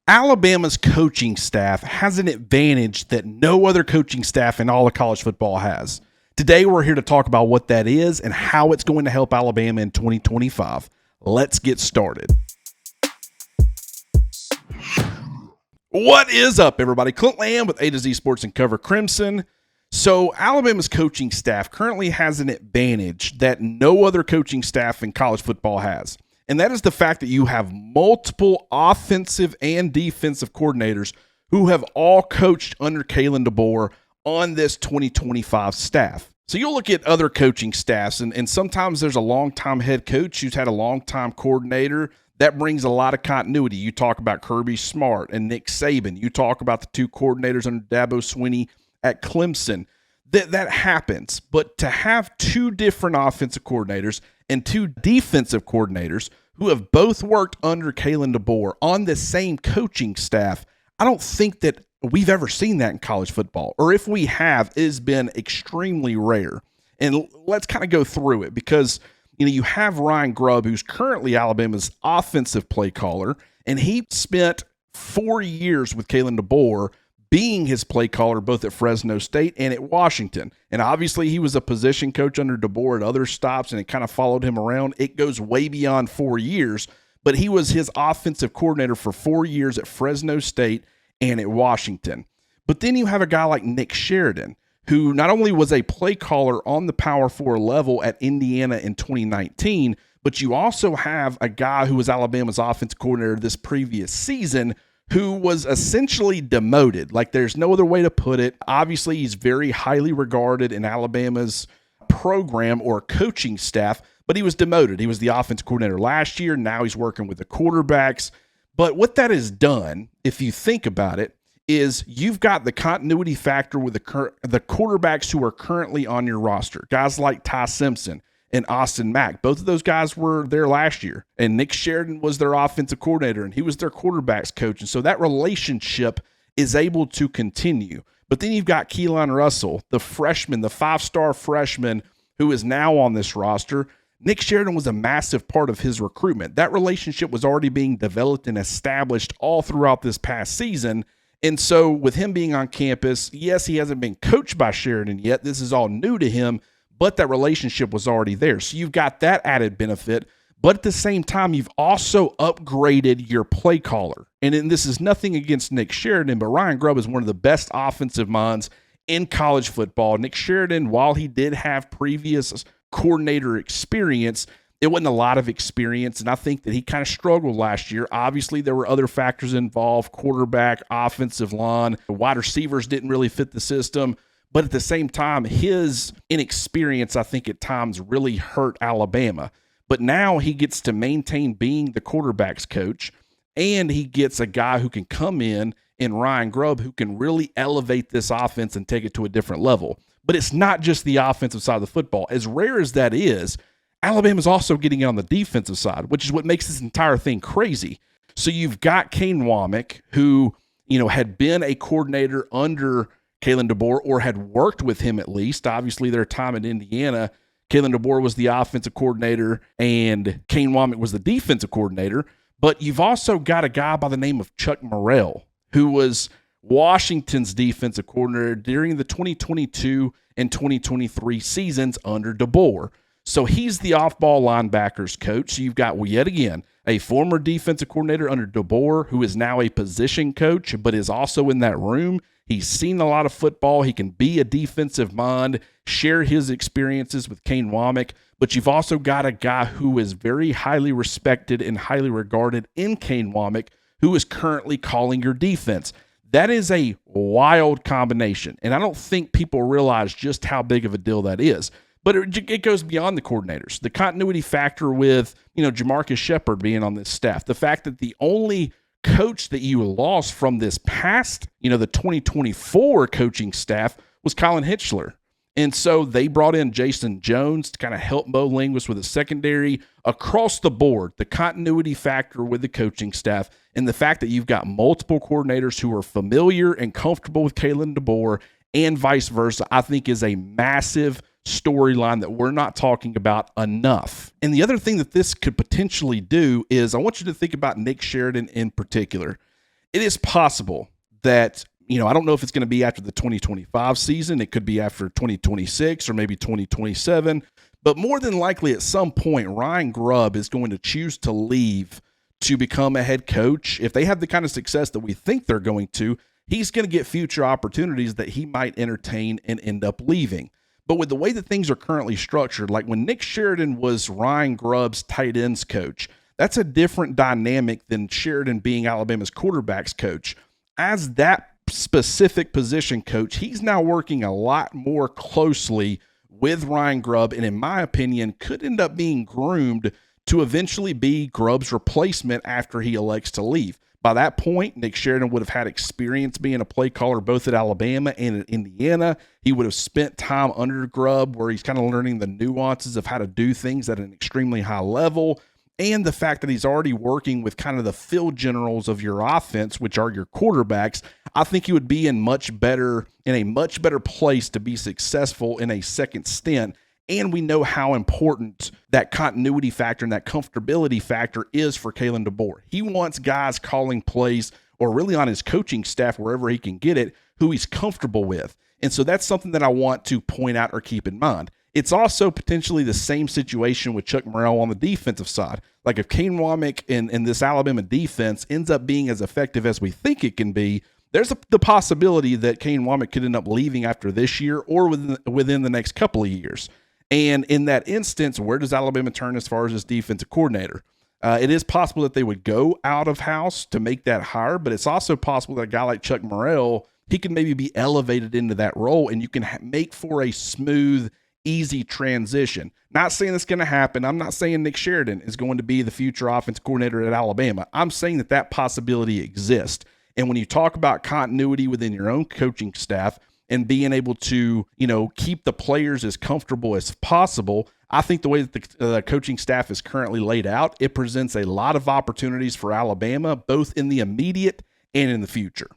Alabama's coaching staff has an advantage that no other coaching staff in all of college football has. Today, we're here to talk about what that is and how it's going to help Alabama in 2025. Let's get started. What is up, everybody? Clint Lamb with A to Z Sports and Cover Crimson. So, Alabama's coaching staff currently has an advantage that no other coaching staff in college football has. And that is the fact that you have multiple offensive and defensive coordinators who have all coached under Kalen DeBoer on this 2025 staff. So you'll look at other coaching staffs, and sometimes there's a long-time head coach who's had a long-time coordinator. That brings a lot of continuity. You talk about Kirby Smart and Nick Saban. You talk about the two coordinators under Dabo Swinney at Clemson. That happens. But to have two different offensive coordinators and two defensive coordinators who have both worked under Kalen DeBoer on the same coaching staff, I don't think that we've ever seen that in college football. Or if we have, it has been extremely rare. And let's kind of go through it because, you have Ryan Grubb, who's currently Alabama's offensive play caller, and he spent 4 years with Kalen DeBoer being his play caller both at Fresno State and at Washington. And obviously he was a position coach under DeBoer at other stops, and it kind of followed him around. It goes way beyond 4 years, but he was his offensive coordinator for 4 years at Fresno State and at Washington. But then you have a guy like Nick Sheridan, who not only was a play caller on the Power 4 level at Indiana in 2019, but you also have a guy who was Alabama's offensive coordinator this previous season who was essentially demoted. Like, there's no other way to put it. Obviously, he's very highly regarded in Alabama's program or coaching staff, but he was demoted. He was the offensive coordinator last year. Now he's working with the quarterbacks. But what that has done, if you think about it, is you've got the continuity factor with the quarterbacks who are currently on your roster. Guys like Ty Simpson and Austin Mack. Both of those guys were there last year. And Nick Sheridan was their offensive coordinator, and he was their quarterbacks coach. And so that relationship is able to continue. But then you've got Keelan Russell, the freshman, the five-star freshman who is now on this roster. Nick Sheridan was a massive part of his recruitment. That relationship was already being developed and established all throughout this past season. And so with him being on campus, yes, he hasn't been coached by Sheridan yet. This is all new to him, but that relationship was already there. So you've got that added benefit. But at the same time, you've also upgraded your play caller. And this is nothing against Nick Sheridan, but Ryan Grubb is one of the best offensive minds in college football. Nick Sheridan, while he did have previous coordinator experience, it wasn't a lot of experience, and I think that he kind of struggled last year. Obviously, there were other factors involved: quarterback, offensive line, the wide receivers didn't really fit the system. But at the same time, his inexperience, I think, at times really hurt Alabama. But now he gets to maintain being the quarterback's coach, and he gets a guy who can come in Ryan Grubb, who can really elevate this offense and take it to a different level. But it's not just the offensive side of the football. As rare as that is, Alabama's also getting it on the defensive side, which is what makes this entire thing crazy. So you've got Kane Womack, who, had been a coordinator under Kalen DeBoer or had worked with him at least. Obviously, their time in Indiana, Kalen DeBoer was the offensive coordinator and Kane Womack was the defensive coordinator. But you've also got a guy by the name of Chuck Morrell, who was Washington's defensive coordinator during the 2022 and 2023 seasons under DeBoer. So he's the off-ball linebackers coach. So you've got, yet again, a former defensive coordinator under DeBoer who is now a position coach, but is also in that room. He's seen a lot of football. He can be a defensive mind, share his experiences with Kane Womack. But you've also got a guy who is very highly respected and highly regarded in Kane Womack, who is currently calling your defense. That is a wild combination, and I don't think people realize just how big of a deal that is. But it goes beyond the coordinators. The continuity factor with, Jamarcus Shepard being on this staff. The fact that the only coach that you lost from this past, the 2024 coaching staff was Colin Hitchler. And so they brought in Jason Jones to kind of help Mo Linguist with a secondary. Across the board, the continuity factor with the coaching staff and the fact that you've got multiple coordinators who are familiar and comfortable with Kalen DeBoer and vice versa, I think is a massive storyline that we're not talking about enough. And the other thing that this could potentially do is I want you to think about Nick Sheridan in particular. It is possible that, I don't know if it's going to be after the 2025 season. It could be after 2026 or maybe 2027. But more than likely, at some point, Ryan Grubb is going to choose to leave to become a head coach. If they have the kind of success that we think they're going to, he's going to get future opportunities that he might entertain and end up leaving. But with the way that things are currently structured, like when Nick Sheridan was Ryan Grubb's tight ends coach, that's a different dynamic than Sheridan being Alabama's quarterbacks coach. As that specific position coach, he's now working a lot more closely with Ryan Grubb, and in my opinion, could end up being groomed to eventually be Grubb's replacement after he elects to leave. By that point, Nick Sheridan would have had experience being a play caller both at Alabama and at Indiana. He would have spent time under Grubb where he's kind of learning the nuances of how to do things at an extremely high level. And the fact that he's already working with kind of the field generals of your offense, which are your quarterbacks, I think he would be in a much better place to be successful in a second stint. And we know how important that continuity factor and that comfortability factor is for Kalen DeBoer. He wants guys calling plays, or really on his coaching staff, wherever he can get it, who he's comfortable with. And so that's something that I want to point out or keep in mind. It's also potentially the same situation with Chuck Morrell on the defensive side. Like if Kane Womack in this Alabama defense ends up being as effective as we think it can be, there's the possibility that Kane Womack could end up leaving after this year or within the next couple of years. And in that instance, where does Alabama turn as far as this defensive coordinator? It is possible that they would go out of house to make that hire, but it's also possible that a guy like Chuck Morrell, he can maybe be elevated into that role and you can make for a smooth, easy transition. Not saying that's going to happen. I'm not saying Nick Sheridan is going to be the future offensive coordinator at Alabama. I'm saying that possibility exists. And when you talk about continuity within your own coaching staff and being able to, keep the players as comfortable as possible, I think the way that the coaching staff is currently laid out, it presents a lot of opportunities for Alabama, both in the immediate and in the future.